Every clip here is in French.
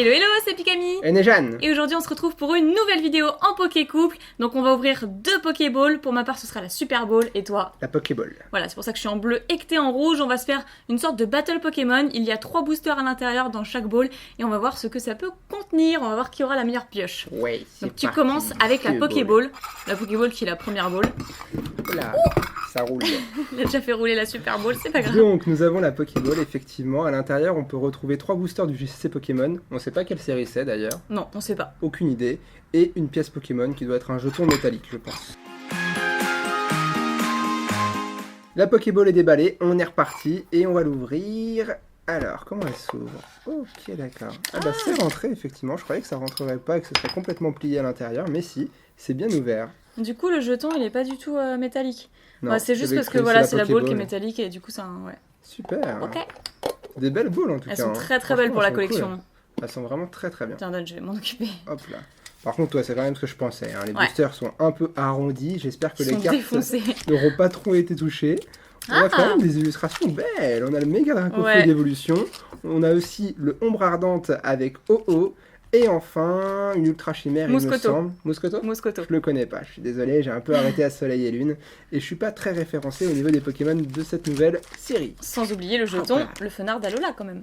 Hello hello, c'est Pikami Et Nejane. Et aujourd'hui on se retrouve pour une nouvelle vidéo en Poké Couple. Donc on va ouvrir 2 Pokéballs. Pour ma part ce sera la Super Ball et toi La Pokéball. Voilà, c'est pour ça que je suis en bleu et que t'es en rouge. On va se faire une sorte de battle Pokémon. Il y a 3 boosters à l'intérieur dans chaque ball. Et on va voir ce que ça peut contenir. On va voir qui aura la meilleure pioche. Ouais, c'est Donc tu parti. commences avec la Pokéball. La Pokéball qui est la première ball. Oula, ça roule. Il a déjà fait rouler la Super Ball, c'est pas grave. Donc nous avons la Pokéball, effectivement. À l'intérieur, on peut retrouver 3 boosters du JCC Pokémon. On sait pas quelle série c'est d'ailleurs. Non, on sait pas. Aucune idée. Et une pièce Pokémon qui doit être un jeton métallique, je pense. La Pokéball est déballée, on est reparti et on va l'ouvrir. Alors, comment elle s'ouvre? Ok, d'accord. Ah bah c'est rentré, effectivement. Je croyais que ça rentrerait pas et que ce serait complètement plié à l'intérieur, mais si, c'est bien ouvert. Du coup le jeton il est pas du tout métallique. Non, Ouais, c'est juste j'avais parce que cru voilà, c'est la Pokéball. ball qui est métallique et du coup ça... Ouais. Super. Ok. Des belles balles en tout Elles cas. sont hein. très très belles pour la Franchement, elles sont collection. cool. Elles sont vraiment très très bien. Tiens, donne, je vais m'en occuper. Hop là. Par contre, toi, c'est quand même ce que je pensais. hein. Les Ouais. boosters sont un peu arrondis. J'espère que Ils les sont cartes défoncés. n'auront pas trop été touchées. On a quand même des illustrations belles. On a le méga Dracofeu Ouais. d'évolution. On a aussi le Ombre Ardente avec OO. Et enfin, une Ultra Chimère, il me Mouscoto. semble. Mouscoto Moscoto. Je le connais pas, je suis désolé, j'ai un peu arrêté à Soleil et Lune. Et je suis pas très référencé au niveau des Pokémon de cette nouvelle série. Sans oublier le jeton, Voilà. le fenard d'Alola quand même.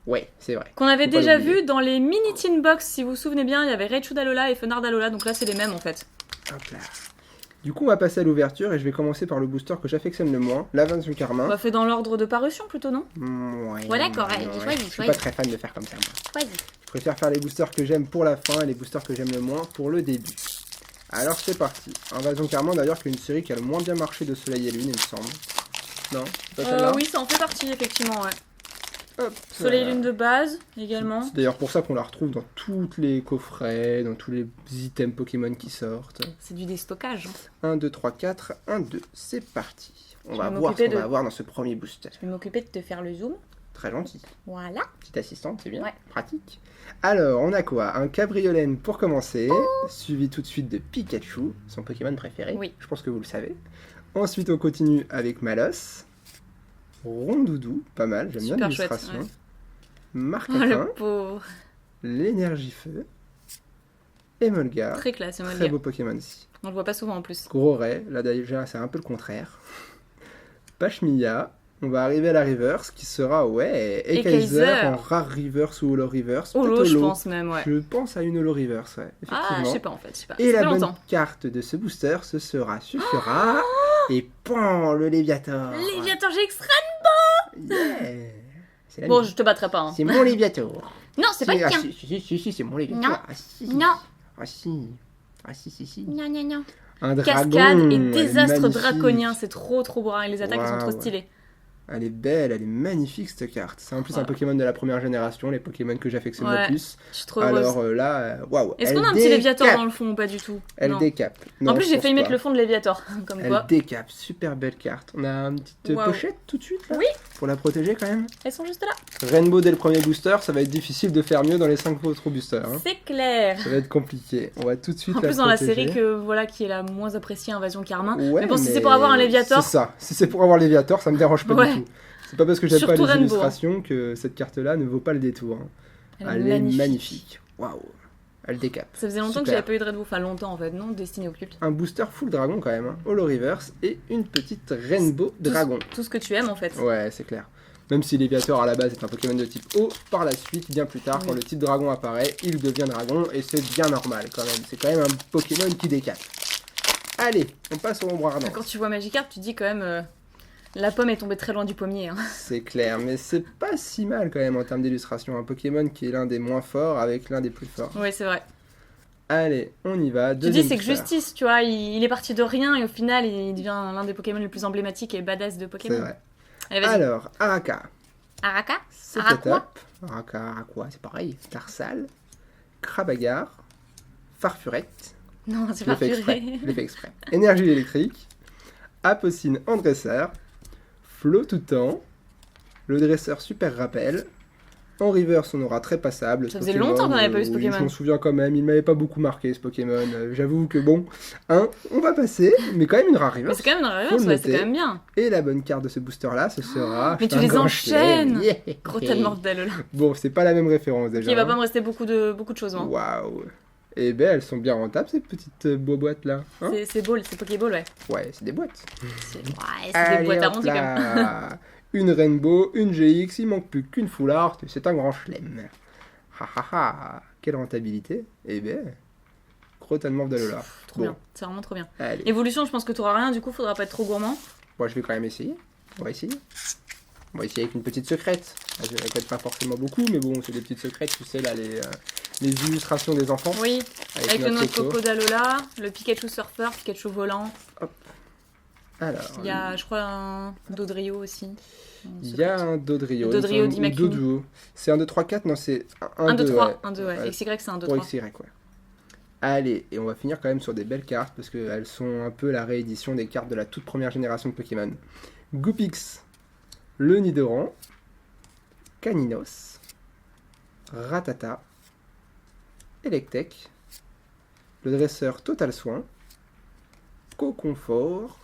Ouais, c'est vrai. Qu'on avait Faut pas déjà l'oublier. vu dans les mini tin box, si vous vous souvenez bien, il y avait Raichu d'Alola et Fenard d'Alola, donc là c'est les mêmes en fait. Hop là. Du coup, on va passer à l'ouverture et je vais commencer par le booster que j'affectionne le moins, l'Invasion On Carmin. va faire dans l'ordre de parution plutôt, non? Ouais, Ouais, d'accord, allez, choisis, Je suis pas très fan de faire comme ça, moi. Vas-y. Je préfère faire les boosters que j'aime pour la fin et les boosters que j'aime le moins pour le début. Alors c'est parti. Invasion Carmin d'ailleurs qui est une série qui a le moins bien marché de Soleil et Lune, il me semble. Non, c'est pas celle-là. Oui, ça en fait partie effectivement, ouais. Hop, Soleil et voilà. lune de base également. C'est d'ailleurs pour ça qu'on la retrouve dans tous les coffrets, dans tous les items Pokémon qui sortent. C'est du déstockage. 1, 2, 3, 4, 1, 2, c'est parti. On Je va vais voir ce m'occuper qu'on de- va avoir dans ce premier booster. Je vais m'occuper de te faire le zoom. Très gentil. Voilà. Petite assistante, c'est bien. Ouais. Pratique. Alors, on a quoi? Un Cabriolène pour commencer, suivi tout de suite de Pikachu, son Pokémon préféré. Oui. Je pense que vous le savez. Ensuite, on continue avec Malos. Rondoudou, pas mal, j'aime bien Super l'illustration. chouette, ouais. Oh Marcatin, le pauvre. l'énergie-feu. Emolga. Très classe, c'est Très beau Pokémon ici. On le voit pas souvent en plus. Gros Ray, là déjà c'est un peu le contraire. Pachmilla, on va arriver à la reverse qui sera, ouais, Ekaiser Ekaiser. en rare reverse ou holo reverse. Holo, peut-être je holo. pense même, ouais. Je pense à une holo reverse, ouais, effectivement. Ah, je sais pas en fait, je sais pas. Et Ça la fait bonne longtemps. carte de ce booster, ce suffira. Et pan, le Léviator. Léviator, j'ai extra. Yeah. C'est la Bon, mienne. je te battrai pas. Hein. C'est mon Léviator. Non, c'est pas le ah, tien. si, c'est mon Léviator. Non. Ah si. Non, Ah si. Ah si. non, non, non. Un dragon. Cascade et elle est désastre magnifique. draconien, c'est trop beau. Et les attaques elles sont trop Waouh. stylées. Elle est belle, elle est magnifique cette carte. C'est en plus un Ouais. Pokémon de la première génération, les Pokémon que j'affectionne Ouais. le plus. Je suis trop heureuse. Alors là, waouh. Est-ce elle qu'on a un petit Léviator décape. dans le fond ou pas du tout? Elle Non. décape. En Non, plus, je j'ai pense failli mettre pas. le fond de Léviator, comme Elle quoi. décape, super belle carte. On a une petite Waouh. pochette tout de suite là Oui. pour la protéger quand même. Elles sont juste là. Rainbow dès le premier booster, ça va être difficile de faire mieux dans les 5 autres boosters. hein. C'est clair. Ça va être compliqué. On va tout de suite En la plus, dans la protéger. série que voilà qui est la moins appréciée, Invasion Carmin. Ouais, mais bon, si c'est pour avoir un Léviator, C'est ça. Si c'est pour avoir Léviator, ça me dérange pas Ouais. du tout. C'est pas parce que j'aime pas Surtout les Rainbow, illustrations que cette carte-là ne vaut pas le détour. hein. elle est magnifique. Waouh. Elle décape. Ça faisait longtemps que Super. j'avais pas eu de Red Bull, enfin longtemps en fait, non? Destiné au culte. Un booster full dragon quand même. hein. Holo Reverse et une petite Rainbow Dragon. Tout ce que tu aimes en fait. Ouais, c'est clair. Même si Léviator à la base est un Pokémon de type eau, par la suite, bien plus tard, Oui. quand le type dragon apparaît, il devient dragon et c'est bien normal quand même. C'est quand même un Pokémon qui décape. Allez, on passe au ombre ardent. Quand tu vois Magikarp, tu dis quand même la pomme est tombée très loin du pommier. Hein. C'est clair, mais c'est pas si mal quand même en termes d'illustration. Un Pokémon qui est l'un des moins forts avec l'un des plus forts. Oui, c'est vrai. Allez, on y va. Tu Deuxième dis c'est que booster. justice, tu vois, il est parti de rien et au final il devient l'un des Pokémon les plus emblématiques et badass de Pokémon. C'est vrai. Allez, vas-y. Alors, Araka. Araka? C'est Araquois top. Araquois, c'est pareil. Tarsal. Crabagar. Farfurette. Non, c'est Je l'ai pas fait exprès. purée. Je l'ai fait exprès. Énergie électrique. Apocine en dresseur. Flot tout temps. Le dresseur super rappel. En reverse, on aura très passable. Ça faisait longtemps qu'on n'avait pas eu ce oui, Pokémon. je m'en souviens quand même, il m'avait pas beaucoup marqué ce Pokémon. J'avoue que bon, on va passer, mais quand même une rare Mais reverse. c'est quand même une Faut reverse, le ouais, c'est noter. quand même bien. Et la bonne carte de ce booster-là, ce sera... Mais je tu fais un les grand enchaînes. chelem. Yeah. Gros tellement de Alola. Bon, c'est pas la même référence déjà. Il va pas me rester beaucoup de choses, moi. Waouh. Eh ben, elles sont bien rentables ces petites boîtes là. Hein, C'est ball, c'est Pokéball, ouais. ouais, c'est des boîtes. C'est des Allez, boîtes hop arrondies quand même. là. Une Rainbow, une GX, il manque plus qu'une Full Art, c'est un grand chelem. Ha ha ha. Quelle rentabilité. Eh ben, gros tellement de Lola. Trop bien, c'est vraiment trop bien. Allez. Évolution, je pense que t'auras rien, du coup, faudra pas être trop gourmand. Bon, je vais quand même essayer. On va essayer. On va essayer avec une petite secrète. Je ne répète pas forcément beaucoup, mais bon, c'est des petites secrètes, tu sais, là, les illustrations des enfants. Oui, avec le noix de coco. coco d'Alola, le Pikachu Surfer, Pikachu volant. Alors, Il y a, je crois, un Dodrio aussi. il y a un Dodrio. Le Dodrio d'Immaculée. Doduo. C'est un 2, 3, 4, non, c'est 1, 2, 3, ouais. 1, 2, ouais. Ouais. XY, c'est 1, 2, Pour 3. XY, ouais. Allez, et on va finir quand même sur des belles cartes, parce qu'elles sont un peu la réédition des cartes de la toute première génération de Pokémon. Goopix, le Nidoran, Caninos, Rattata, Electek, le dresseur Total Soin, Coconfort,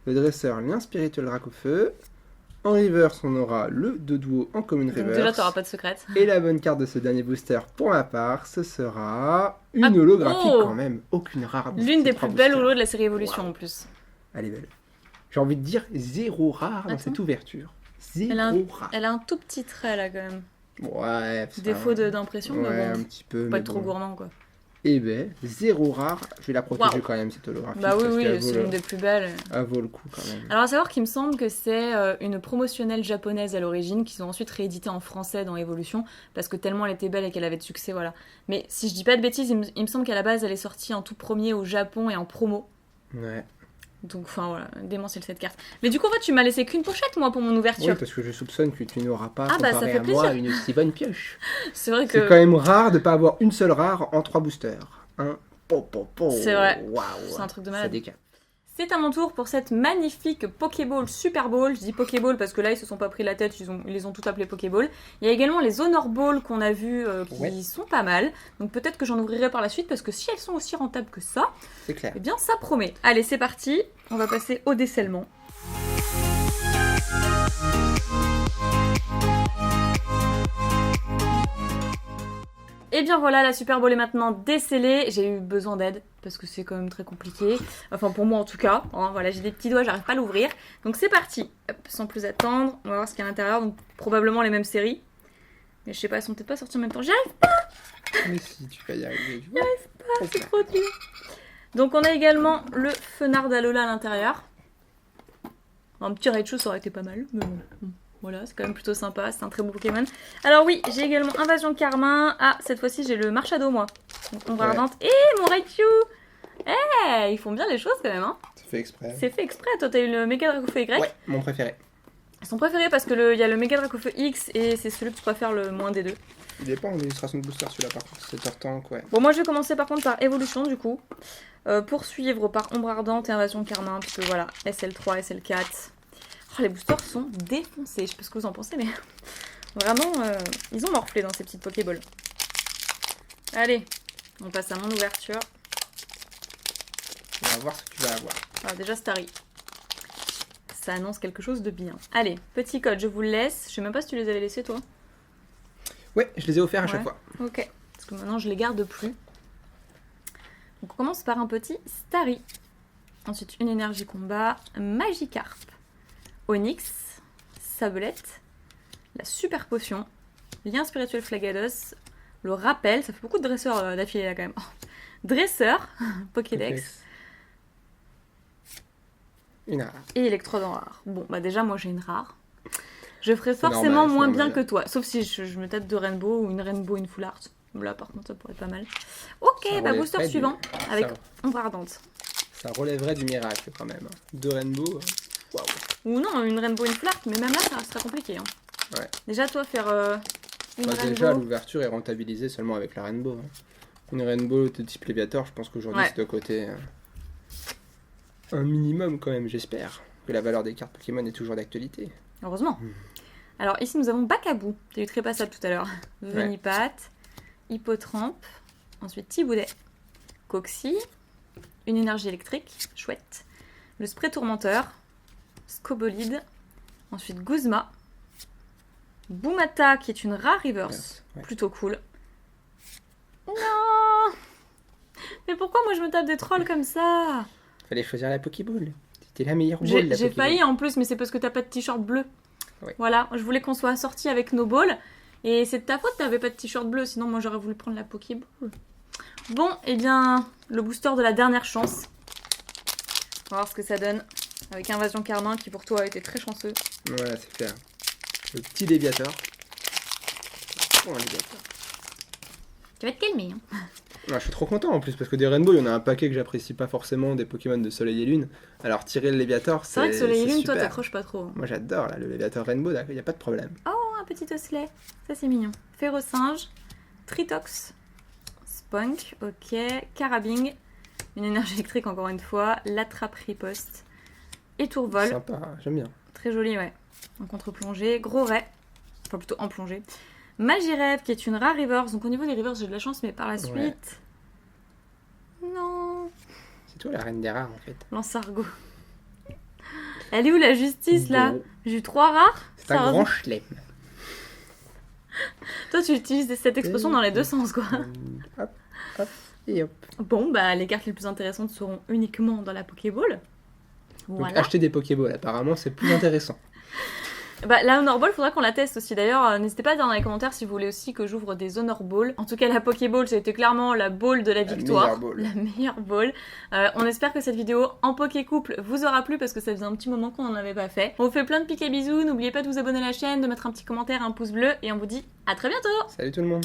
le dresseur Lien Spirituel Dracofeu. En reverse, on aura le Doduo en commune Donc reverse. déjà, t'auras pas de secrète. Et la bonne carte de ce dernier booster, pour ma part, ce sera une Ah, holographique oh quand même. Aucune rare. L'une des ces trois plus belles boosters. holos de la série Evolution en plus. Elle est belle. J'ai envie de dire zéro rare dans Attends. cette ouverture. Zéro Elle a un- rare. Elle a un tout petit trait là quand même. Ouais, ça Défaut va. d'impression, Ouais, mais un bon. petit peu. Pas mais être trop bon. gourmand quoi. Eh ben, zéro rare. Je vais la protéger Waouh. quand même, cette holographique. Bah oui, parce oui, qu'elle c'est vaut l'une des plus belles. Elle vaut le coup quand même. Alors à savoir qu'il me semble que c'est une promotionnelle japonaise à l'origine qu'ils ont ensuite rééditée en français dans Evolution parce que tellement elle était belle et qu'elle avait de succès, voilà. Mais si je dis pas de bêtises, il me semble qu'à la base elle est sortie en tout premier au Japon et en promo. Ouais. Donc enfin voilà, démentiel cette carte. Mais du coup en fait tu m'as laissé qu'une pochette moi pour mon Oui, ouverture. parce que je soupçonne que tu n'auras pas, Ah, bah, ça comparé fait à moi, plaisir. une si bonne pioche. C'est vrai C'est quand que même rare de pas avoir une seule rare en 3 boosters. Hein. C'est vrai. Waouh. c'est un truc de Ça malade. décale. C'est à mon tour pour cette magnifique Pokéball Super Ball. Je dis Pokéball parce que là ils se sont pas pris la tête, ils les ont tout appelé Pokéball. Il y a également les Honor Ball qu'on a vus qui Ouais. sont pas mal. Donc peut-être que j'en ouvrirai par la suite parce que si elles sont aussi rentables que ça, C'est clair. eh bien ça promet. Allez c'est parti, on va passer au décèlement. Et bien voilà, la Super Bowl est maintenant décellée. J'ai eu besoin d'aide parce que c'est quand même très compliqué. Enfin pour moi en tout cas. Hein, voilà, j'ai des petits doigts, j'arrive pas à l'ouvrir. Donc c'est parti. Hop, sans plus attendre, on va voir ce qu'il y a à l'intérieur. Donc probablement les mêmes séries. Mais je sais pas, elles sont peut-être pas sorties en même temps. J'y arrive Mais si tu vas y arriver, tu vois. pas, c'est trop dur. Donc on a également le Fenard d'Alola à l'intérieur. Un petit Raichu ça aurait été pas mal, mais bon. Voilà, c'est quand même plutôt sympa, c'est un très beau Pokémon. Alors oui, j'ai également Invasion Carmin. Ah, cette fois-ci j'ai le Marshado moi. Donc ombre Ouais. ardente. Et mon Raichu. Eh, ils font bien les choses quand même, hein. C'est fait exprès. C'est fait exprès. Toi t'as eu le Mega Dracofeu Y. Ouais, mon préféré. Son préféré parce que il y a le Mega Dracofeu X et c'est celui que tu préfères le moins des deux. Il est pas en illustration de booster celui-là par contre. C'est tank, ouais. Bon, moi je vais commencer par contre par Evolution du coup. Poursuivre par Ombre Ardente et Invasion Carmin, puisque voilà, SL3, SL4. Oh, les boosters sont défoncés, je sais pas ce que vous en pensez, mais vraiment, ils ont morflé dans ces petites Pokéballs. Allez, on passe à mon ouverture. On va voir ce que tu vas avoir. Alors déjà Starry. Ça annonce quelque chose de bien. Allez, petit code, je vous le laisse. Je sais même pas si tu les avais laissés toi. Ouais, je les ai offerts à chaque Ouais. fois. Ok, parce que maintenant je les garde plus. Donc on commence par un petit Starry. Ensuite une énergie combat, Magikarp, Onyx, Sablette, la super potion, lien spirituel Flagados, le rappel, ça fait beaucoup de dresseurs d'affilée là quand même. Dresseur, Pokédex Une rare. et Electrode en rare. Bon bah déjà moi j'ai une rare. Je ferai C'est forcément normal, c'est moins bien normal. que toi, sauf si je me tâte de Rainbow ou une Rainbow, une Full Art. Là par contre ça pourrait être pas mal. Ok, Ça bah relève booster pas du- suivant avec Ça, ombre ardente. ça relèverait du miracle quand même. Deux Rainbow. Waouh. Ou non, une Rainbow, une Full Art, mais même là ça restera compliqué. Hein. Ouais. Déjà toi faire une Bah, Rainbow. déjà, l'ouverture est rentabilisée seulement avec la Rainbow. Hein. Une Rainbow de type Léviator, je pense qu'aujourd'hui Ouais. c'est de côté un minimum quand même, j'espère. Que la valeur des cartes Pokémon est toujours d'actualité. Heureusement. Alors ici nous avons Bacabou, t'as eu Trépassable tout à l'heure. Venipat, Hippotrampe, ensuite Thiboudet, Coxy, une énergie électrique, chouette. Le Spray Tourmenteur, Scobolide, ensuite Guzma, Boomata qui est une rare reverse, plutôt cool. Non! Mais pourquoi moi je me tape des trolls comme ça? Fallait choisir la Pokéball. C'était la meilleure ball. J'ai failli en plus, mais c'est parce que t'as pas de t-shirt bleu. Oui. Voilà, je voulais qu'on soit assortis avec nos balls. Et c'est de ta faute, t'avais pas de t-shirt bleu, sinon moi j'aurais voulu prendre la Pokéball. Bon, et bien, le booster de la dernière chance. On va voir ce que ça donne. Avec Invasion Carmin qui pour toi a été très chanceux. Voilà, c'est clair. Le petit Léviator. Oh, un Léviator. Tu vas te calmer. Hein. Ouais, je suis trop content en plus parce que des Rainbow, il y en a un paquet que j'apprécie pas forcément, des Pokémon de Soleil et Lune. Alors tirer le Léviator, c'est vrai que Soleil et Lune, super. toi t'accroches pas trop. Moi j'adore là, le Léviator Rainbow, il n'y a pas de problème. Oh, un petit osselet. Ça c'est mignon. Férocinge, Tritox, Spunk, ok, Carabing, une énergie électrique encore une fois, l'attrape riposte et Tourvol. Sympa, j'aime bien. Très joli, ouais. En contre-plongée, Gros Ray, enfin plutôt en plongée. Magirève qui est une rare reverse, donc au niveau des reverses j'ai de la chance, mais par la suite... Ouais. Non. C'est toi la reine des rares en fait. Lansargot. Elle est où la justice là? Bon. J'ai eu 3 rares. C'est un grand chelem. Toi tu utilises cette expression dans les deux sens quoi. Hop, hop, et hop. Bon bah les cartes les plus intéressantes seront uniquement dans la Pokéball. Donc Voilà. acheter des Pokéballs, apparemment c'est plus intéressant. Bah, la Honor Ball, faudra qu'on la teste aussi. D'ailleurs, n'hésitez pas à dire dans les commentaires si vous voulez aussi que j'ouvre des Honor Ball. En tout cas, la Pokéball, c'était clairement la ball de la victoire. La meilleure ball. On espère que cette vidéo en Pokécouple vous aura plu parce que ça faisait un petit moment qu'on n'en avait pas fait. On vous fait plein de piques et bisous. N'oubliez pas de vous abonner à la chaîne, de mettre un petit commentaire, un pouce bleu. Et on vous dit à très bientôt. Salut tout le monde.